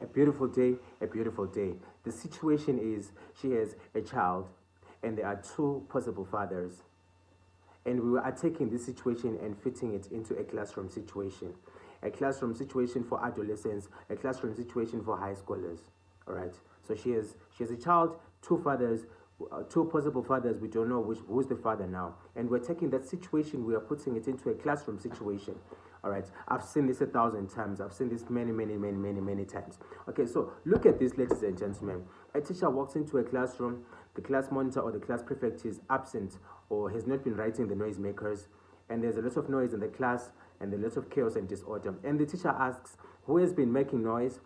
A beautiful day, a beautiful day. The situation is she has a child and there are two possible fathers. And we are taking this situation and fitting it into a classroom situation. A classroom situation for adolescents, a classroom situation for high schoolers. All right. So she has a child, two fathers, two possible fathers. We don't know who's the father now, and we're taking that situation, we are putting it into a classroom situation. All right. I've seen this 1,000 times. I've seen this many times. Okay. So look at this, ladies and gentlemen. A teacher walks into a classroom. The class monitor or the class prefect is absent or has not been writing the noisemakers, and there's a lot of noise in the class and a lot of chaos and disorder. And the teacher asks, who has been making noise?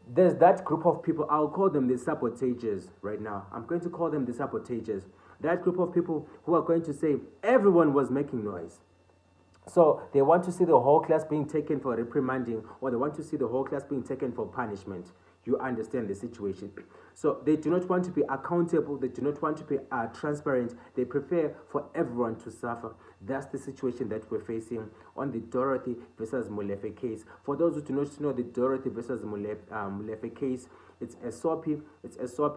There's that group of people, I'll call them the sabotagers right now. I'm going to call them the sabotagers. That group of people who are going to say everyone was making noise. So they want to see the whole class being taken for reprimanding, or they want to see the whole class being taken for punishment. You understand the situation. So they do not want to be accountable. They do not want to be transparent. They prefer for everyone to suffer. That's the situation that we're facing on the Dorothy versus Molefe case. For those who do not know the Dorothy versus Molefe case, it's a soapy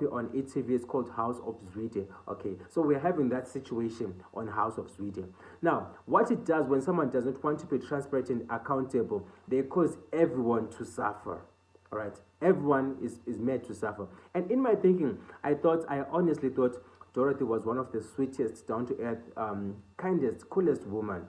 on ETV. It's called House of Zwide. Okay, so we're having that situation on House of Zwide. Now, what it does when someone does not want to be transparent and accountable, they cause everyone to suffer. All right, everyone is made to suffer. And in my thinking, I honestly thought Dorothy was one of the sweetest, down to earth, kindest, coolest woman.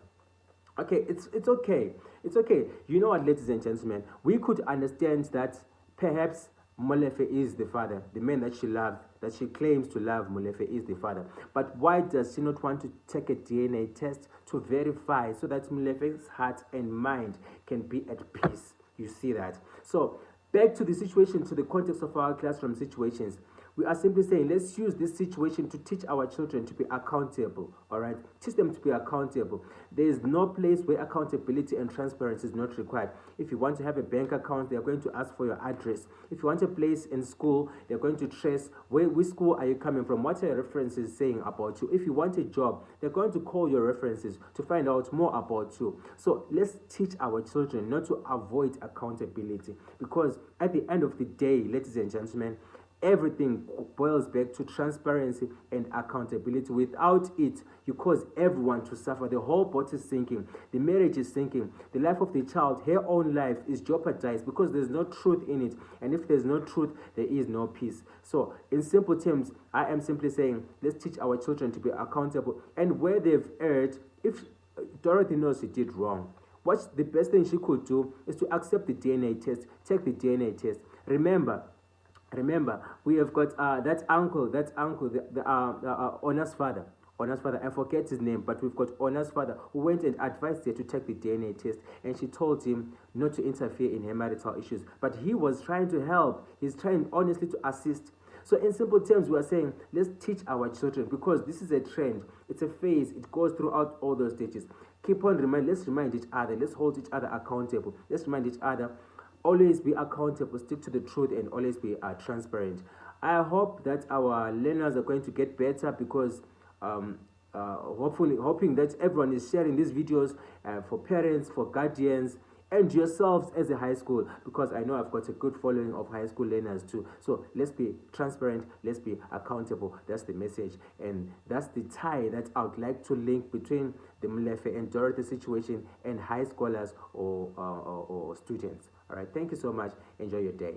Okay, it's okay. It's okay. You know what, ladies and gentlemen, we could understand that perhaps Molefe is the father. The man that she loved, that she claims to love, Molefe is the father. But why does she not want to take a DNA test to verify so that Molefe's heart and mind can be at peace? You see that? So back to the situation, to the context of our classroom situations. We are simply saying, let's use this situation to teach our children to be accountable, all right? Teach them to be accountable. There is no place where accountability and transparency is not required. If you want to have a bank account, they're going to ask for your address. If you want a place in school, they're going to trace which school are you coming from, what are your references saying about you. If you want a job, they're going to call your references to find out more about you. So let's teach our children not to avoid accountability, because at the end of the day, ladies and gentlemen, everything boils back to transparency and accountability. Without it, you cause everyone to suffer. The whole boat is sinking. The marriage is sinking. The life of the child, her own life, is jeopardized because there's no truth in it. And if there's no truth, there is no peace. So, in simple terms, I am simply saying, let's teach our children to be accountable. And where they've erred, if Dorothy knows she did wrong, what the best thing she could do is to accept the DNA test, take the DNA test. Remember, we have got that uncle, the Ona's father. Ona's father, I forget his name, but we've got Ona's father who went and advised her to take the DNA test, and she told him not to interfere in her marital issues. But he was trying to help. He's trying honestly to assist. So in simple terms, we are saying, let's teach our children, because this is a trend. It's a phase. It goes throughout all those stages. Let's remind each other. Let's hold each other accountable. Let's remind each other. Always be accountable, stick to the truth, and always be transparent. I hope that our learners are going to get better, because hoping that everyone is sharing these videos for parents, for guardians, and yourselves as a high school, because I know I've got a good following of high school learners too. So let's be transparent, let's be accountable. That's the message, and that's the tie that I would like to link between the Molefe and Dorothy situation and high scholars or students. All right, thank you so much. Enjoy your day.